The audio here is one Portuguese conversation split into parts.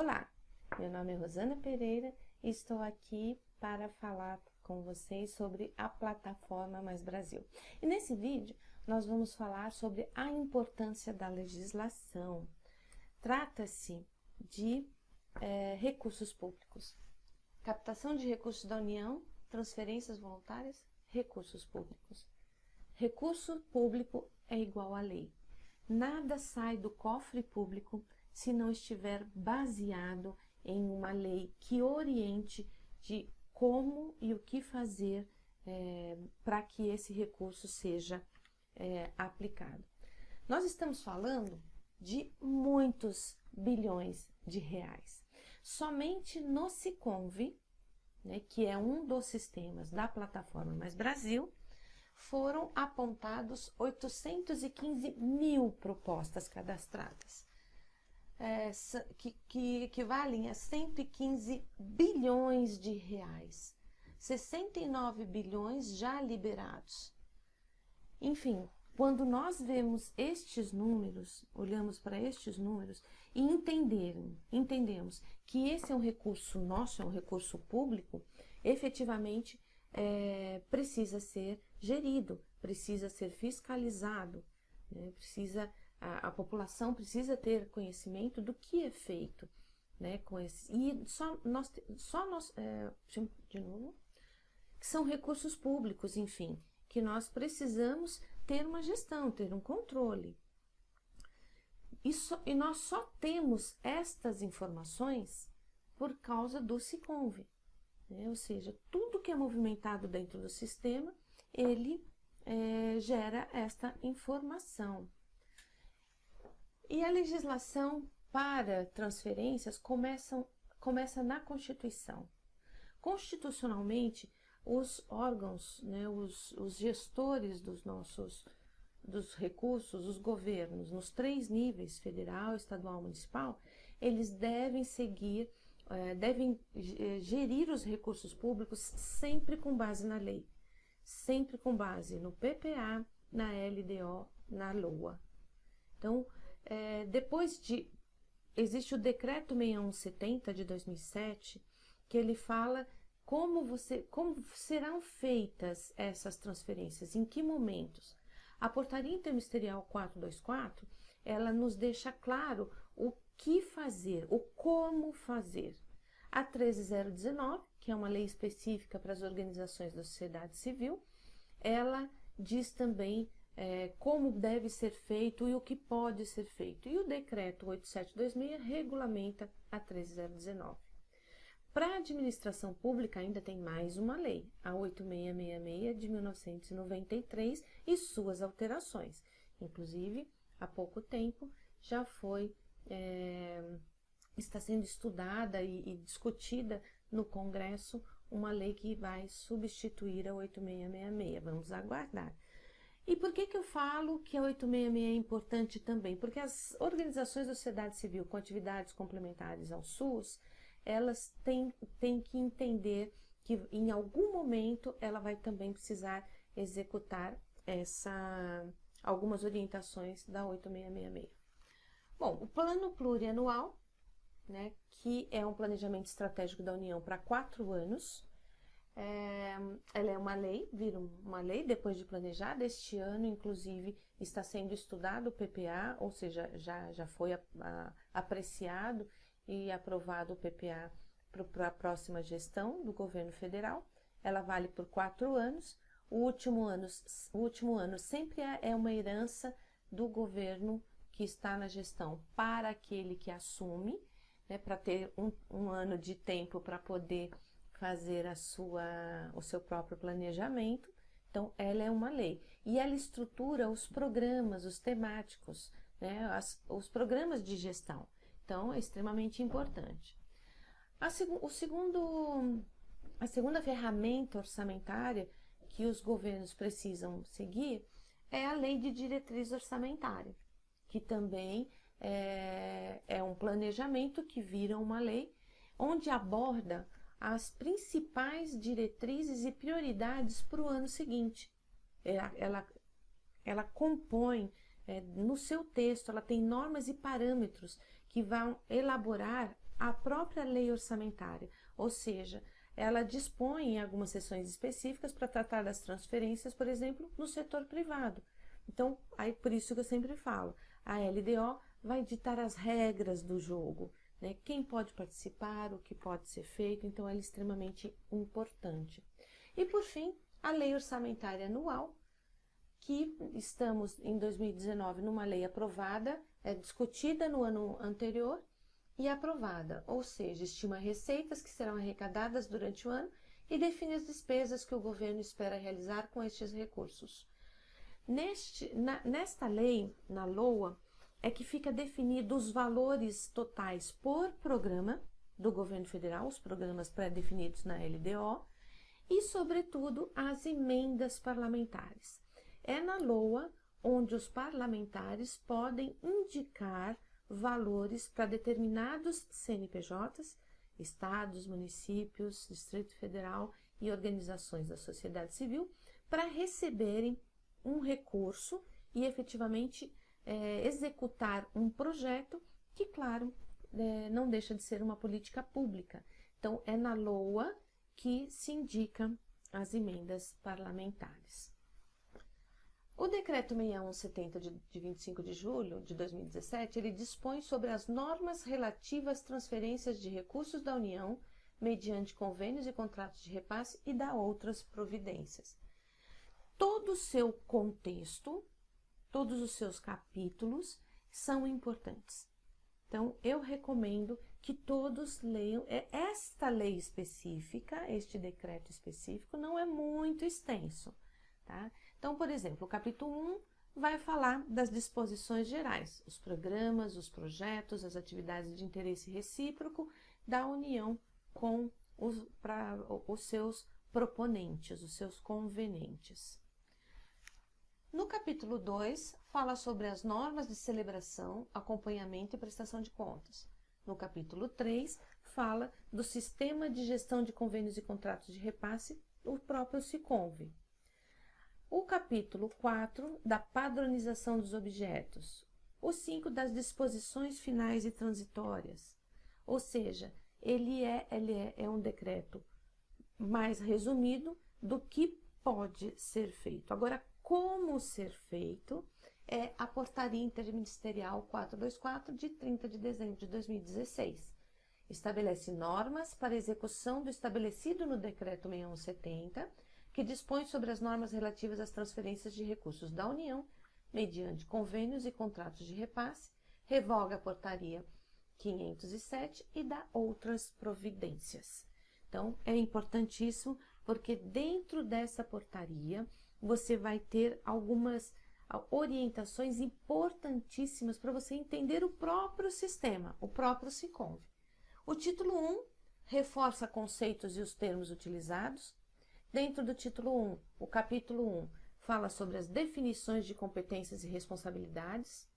Olá, meu nome é Rosana Pereira e estou aqui para falar com vocês sobre a plataforma Mais Brasil. E nesse vídeo nós vamos falar sobre a importância da legislação. Trata-se de recursos públicos, captação de recursos da União, transferências voluntárias, recursos públicos. Recurso público é igual à lei. Nada sai do cofre público se não estiver baseado em uma lei que oriente de como e o que fazer para que esse recurso seja aplicado. Nós estamos falando de muitos bilhões de reais. Somente no Siconv, que é um dos sistemas da plataforma Mais Brasil, foram apontados 815 mil propostas cadastradas, que equivalem a 115 bilhões de reais, 69 bilhões já liberados. Enfim, quando nós vemos estes números, olhamos para estes números e entendemos que esse é um recurso nosso, é um recurso público, efetivamente precisa ser gerido, precisa ser fiscalizado, a população precisa ter conhecimento do que é feito, com esse, e que são recursos públicos, enfim, que nós precisamos ter uma gestão, ter um controle. E nós só temos estas informações por causa do Siconv, ou seja, tudo que é movimentado dentro do sistema, ele gera esta informação. E a legislação para transferências começa na Constituição. Constitucionalmente, os órgãos, os gestores dos recursos, os governos, nos 3 níveis, federal, estadual, municipal, eles devem gerir os recursos públicos sempre com base na lei, sempre com base no PPA, na LDO, na LOA. Então, existe o Decreto 6170 de 2007, que ele fala como serão feitas essas transferências, em que momentos. A Portaria Interministerial 424, ela nos deixa claro o que fazer, o como fazer. A 13019, que é uma lei específica para as organizações da sociedade civil, ela diz também como deve ser feito e o que pode ser feito. E o Decreto 8726 regulamenta a 13019. Para a administração pública ainda tem mais uma lei, a 8666 de 1993 e suas alterações. Inclusive, há pouco tempo já está sendo estudada e discutida no Congresso uma lei que vai substituir a 8666. Vamos aguardar. E por que eu falo que a 866 é importante também? Porque as organizações da sociedade civil com atividades complementares ao SUS, elas têm que entender que em algum momento ela vai também precisar executar algumas orientações da 8666. Bom, o plano plurianual, que é um planejamento estratégico da União para 4 anos, ela é uma lei, vira uma lei depois de planejada. Este ano, inclusive, está sendo estudado o PPA, ou seja, já foi apreciado e aprovado o PPA para a próxima gestão do governo federal. Ela vale por 4 anos. O último ano sempre é uma herança do governo que está na gestão para aquele que assume, para ter um ano de tempo para poder fazer o seu próprio planejamento. Então, ela é uma lei. E ela estrutura os programas, os temáticos, os programas de gestão. Então, é extremamente importante. A segunda ferramenta orçamentária que os governos precisam seguir é a Lei de Diretriz Orçamentária, que também é um planejamento que vira uma lei, onde aborda as principais diretrizes e prioridades para o ano seguinte. Ela compõe, no seu texto, ela tem normas e parâmetros que vão elaborar a própria lei orçamentária, ou seja, ela dispõe em algumas seções específicas para tratar das transferências, por exemplo, no setor privado. Então, aí por isso que eu sempre falo, a LDO vai ditar as regras do jogo, né? Quem pode participar, o que pode ser feito, então ela é extremamente importante. E por fim, a lei orçamentária anual, que estamos em 2019 numa lei aprovada, discutida no ano anterior e aprovada, ou seja, estima receitas que serão arrecadadas durante o ano e define as despesas que o governo espera realizar com estes recursos. Nesta lei, na LOA, é que fica definido os valores totais por programa do governo federal, os programas pré-definidos na LDO, e, sobretudo, as emendas parlamentares. É na LOA onde os parlamentares podem indicar valores para determinados CNPJs, estados, municípios, Distrito Federal e organizações da sociedade civil, para receberem um recurso e efetivamente executar um projeto que, claro, não deixa de ser uma política pública. Então, é na LOA que se indicam as emendas parlamentares. O Decreto 6170 de 25 de julho de 2017, ele dispõe sobre as normas relativas às transferências de recursos da União mediante convênios e contratos de repasse e dá outras providências. Todo o seu contexto, todos os seus capítulos são importantes. Então, eu recomendo que todos leiam. Esta lei específica, este decreto específico, não é muito extenso, tá? Então, por exemplo, o capítulo 1 vai falar das disposições gerais, os programas, os projetos, as atividades de interesse recíproco da União com os seus proponentes, os seus convenentes. No capítulo 2, fala sobre as normas de celebração, acompanhamento e prestação de contas. No capítulo 3, fala do sistema de gestão de convênios e contratos de repasse, o próprio SICONV. O capítulo 4, da padronização dos objetos. O 5, das disposições finais e transitórias. Ou seja, ele é um decreto mais resumido do que pode ser feito. Agora, como ser feito é a Portaria Interministerial 424, de 30 de dezembro de 2016. Estabelece normas para execução do estabelecido no Decreto 6170, que dispõe sobre as normas relativas às transferências de recursos da União, mediante convênios e contratos de repasse, revoga a Portaria 507 e dá outras providências. Então, é importantíssimo, porque dentro dessa portaria você vai ter algumas orientações importantíssimas para você entender o próprio sistema, o próprio SICONV. O título 1 reforça conceitos e os termos utilizados. Dentro do título 1, o capítulo 1 fala sobre as definições de competências e responsabilidades.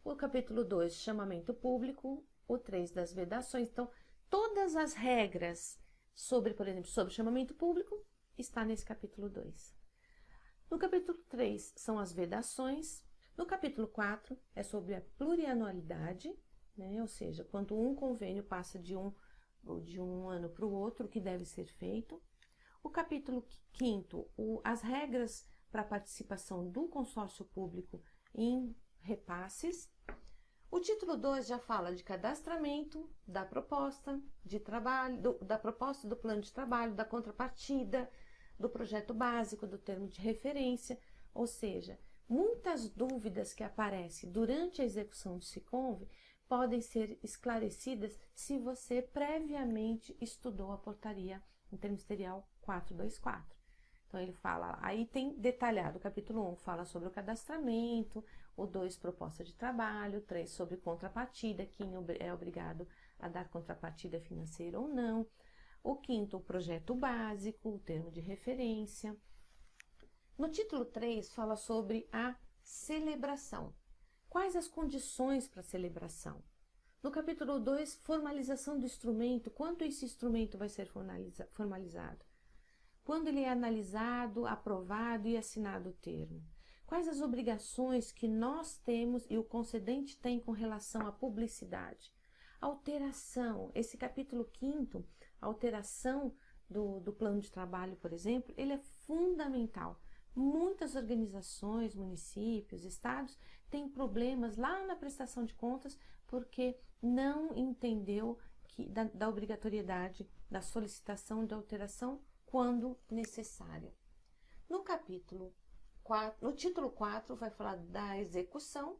O capítulo 2, chamamento público. O 3, das vedações. Então, todas as regras sobre, por exemplo, sobre chamamento público, está nesse capítulo 2. No capítulo 3, são as vedações. No capítulo 4, é sobre a plurianualidade, né? Ou seja, quando um convênio passa de um ano para o outro, o que deve ser feito. O capítulo 5, as regras para a participação do consórcio público em repasses. O título 2 já fala de cadastramento, da proposta de trabalho, da proposta do plano de trabalho, da contrapartida, do projeto básico, do termo de referência, ou seja, muitas dúvidas que aparecem durante a execução do SICONV podem ser esclarecidas se você previamente estudou a Portaria Interministerial 424. Então, ele fala, aí tem detalhado, o capítulo 1 fala sobre o cadastramento, o 2, proposta de trabalho, 3, sobre contrapartida, quem é obrigado a dar contrapartida financeira ou não. O 5, o projeto básico, o termo de referência. No título 3, fala sobre a celebração. Quais as condições para a celebração? No capítulo 2, formalização do instrumento. Quando esse instrumento vai ser formalizado? Quando ele é analisado, aprovado e assinado o termo? Quais as obrigações que nós temos e o concedente tem com relação à publicidade? Alteração, esse capítulo 5º, alteração do plano de trabalho, por exemplo, ele é fundamental. Muitas organizações, municípios, estados têm problemas lá na prestação de contas porque não entendeu da obrigatoriedade da solicitação de alteração quando necessária. No capítulo 4, no título 4 vai falar da execução,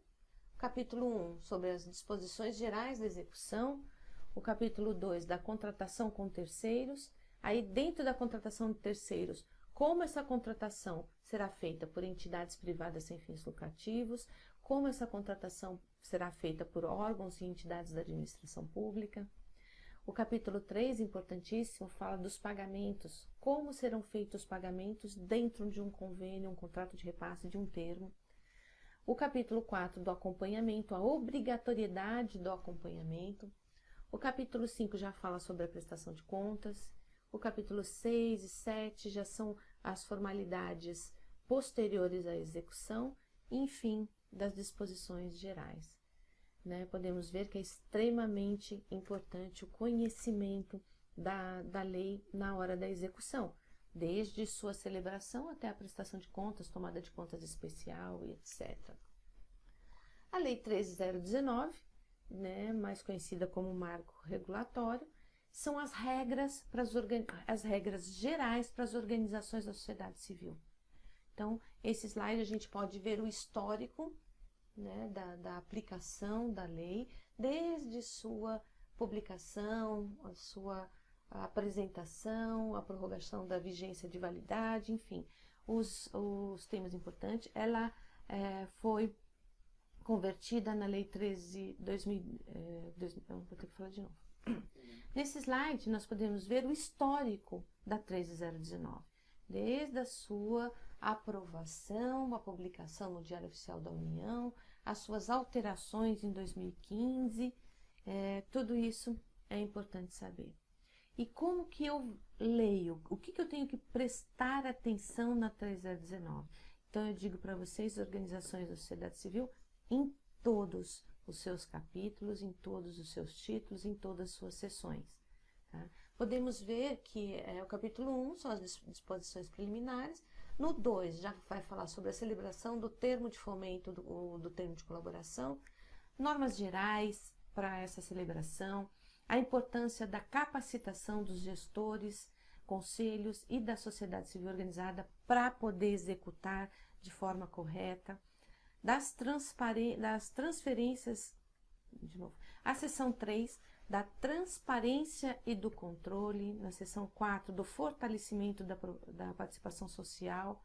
capítulo 1 sobre as disposições gerais da execução, o capítulo 2 da contratação com terceiros, aí dentro da contratação de terceiros, como essa contratação será feita por entidades privadas sem fins lucrativos, como essa contratação será feita por órgãos e entidades da administração pública. O capítulo 3, importantíssimo, fala dos pagamentos, como serão feitos os pagamentos dentro de um convênio, um contrato de repasse, de um termo. O capítulo 4 do acompanhamento, a obrigatoriedade do acompanhamento. O capítulo 5 já fala sobre a prestação de contas. O capítulo 6 e 7 já são as formalidades posteriores à execução, e, enfim, das disposições gerais. Podemos ver que é extremamente importante o conhecimento da lei na hora da execução, desde sua celebração até a prestação de contas, tomada de contas especial e etc. A Lei 13.019, mais conhecida como Marco Regulatório, são as regras gerais para as organizações da sociedade civil. Então, esse slide a gente pode ver o histórico da aplicação da lei, desde sua publicação, a sua apresentação, a prorrogação da vigência de validade, enfim, os temas importantes. Ela foi convertida na Lei 13.2000, vou ter que falar de novo. Nesse slide, nós podemos ver o histórico da 13.019, desde a sua aprovação, a publicação no Diário Oficial da União, as suas alterações em 2015, tudo isso é importante saber. E como que eu leio? O que eu tenho que prestar atenção na 13.019? Então, eu digo para vocês, organizações da sociedade civil, em todos os seus capítulos, em todos os seus títulos, em todas as suas seções. Tá? Podemos ver que o capítulo 1 são as disposições preliminares, no 2 já vai falar sobre a celebração do termo de fomento, do termo de colaboração, normas gerais para essa celebração, a importância da capacitação dos gestores, conselhos e da sociedade civil organizada para poder executar de forma correta, das transferências, de novo, a seção 3, da transparência e do controle, na seção 4, do fortalecimento da participação social.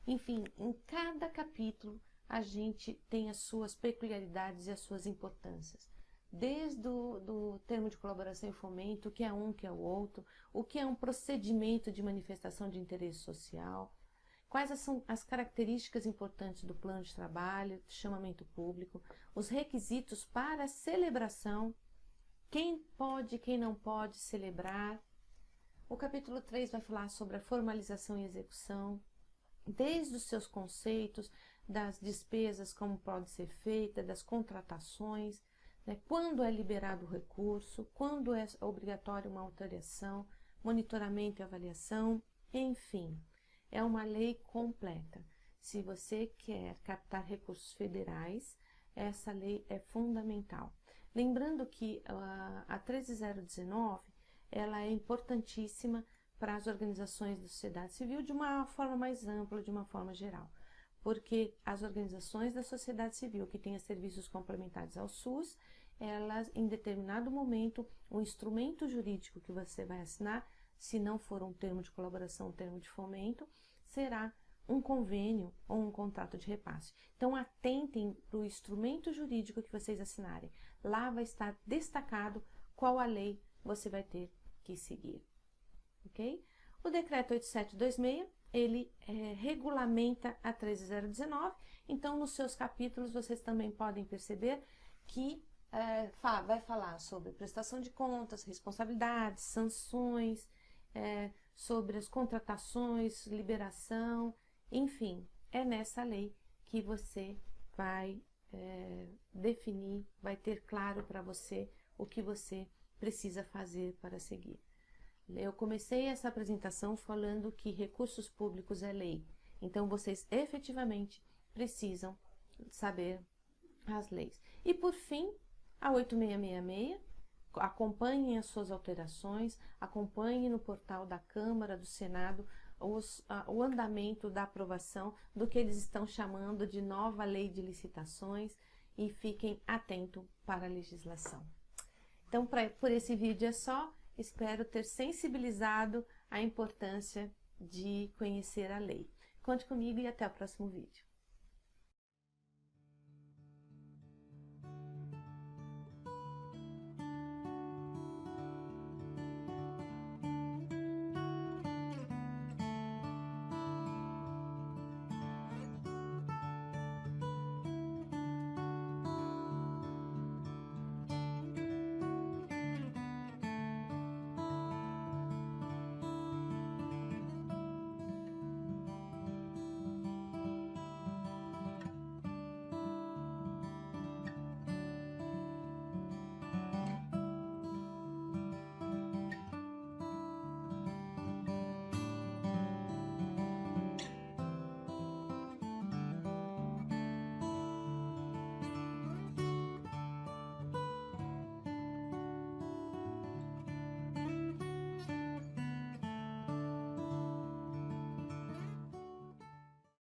Enfim, em cada capítulo a gente tem as suas peculiaridades e as suas importâncias. Desde do termo de colaboração e fomento, o que é um, o que é o outro, o que é um procedimento de manifestação de interesse social, quais são as características importantes do plano de trabalho, de chamamento público, os requisitos para a celebração, quem pode, quem não pode celebrar. O capítulo 3 vai falar sobre a formalização e execução, desde os seus conceitos, das despesas, como pode ser feita, das contratações, quando é liberado o recurso, quando é obrigatório uma alteração, monitoramento e avaliação, enfim. É uma lei completa. Se você quer captar recursos federais, essa lei é fundamental. Lembrando que a 13.019, ela é importantíssima para as organizações da sociedade civil de uma forma mais ampla, de uma forma geral. Porque as organizações da sociedade civil que tenham serviços complementares ao SUS, elas, em determinado momento, o instrumento jurídico que você vai assinar, se não for um termo de colaboração, um termo de fomento, será um convênio ou um contrato de repasse. Então, atentem para o instrumento jurídico que vocês assinarem. Lá vai estar destacado qual a lei você vai ter que seguir. Ok? O decreto 8726, ele regulamenta a 13.019. Então, nos seus capítulos, vocês também podem perceber que vai falar sobre prestação de contas, responsabilidades, sanções, sobre as contratações, liberação, enfim, é nessa lei que você vai definir, vai ter claro para você o que você precisa fazer para seguir. Eu comecei essa apresentação falando que recursos públicos é lei, então vocês efetivamente precisam saber as leis. E por fim, a 8666, acompanhem as suas alterações, acompanhem no portal da Câmara, do Senado, o andamento da aprovação do que eles estão chamando de nova lei de licitações e fiquem atentos para a legislação. Então, por esse vídeo é só. Espero ter sensibilizado a importância de conhecer a lei. Conte comigo e até o próximo vídeo.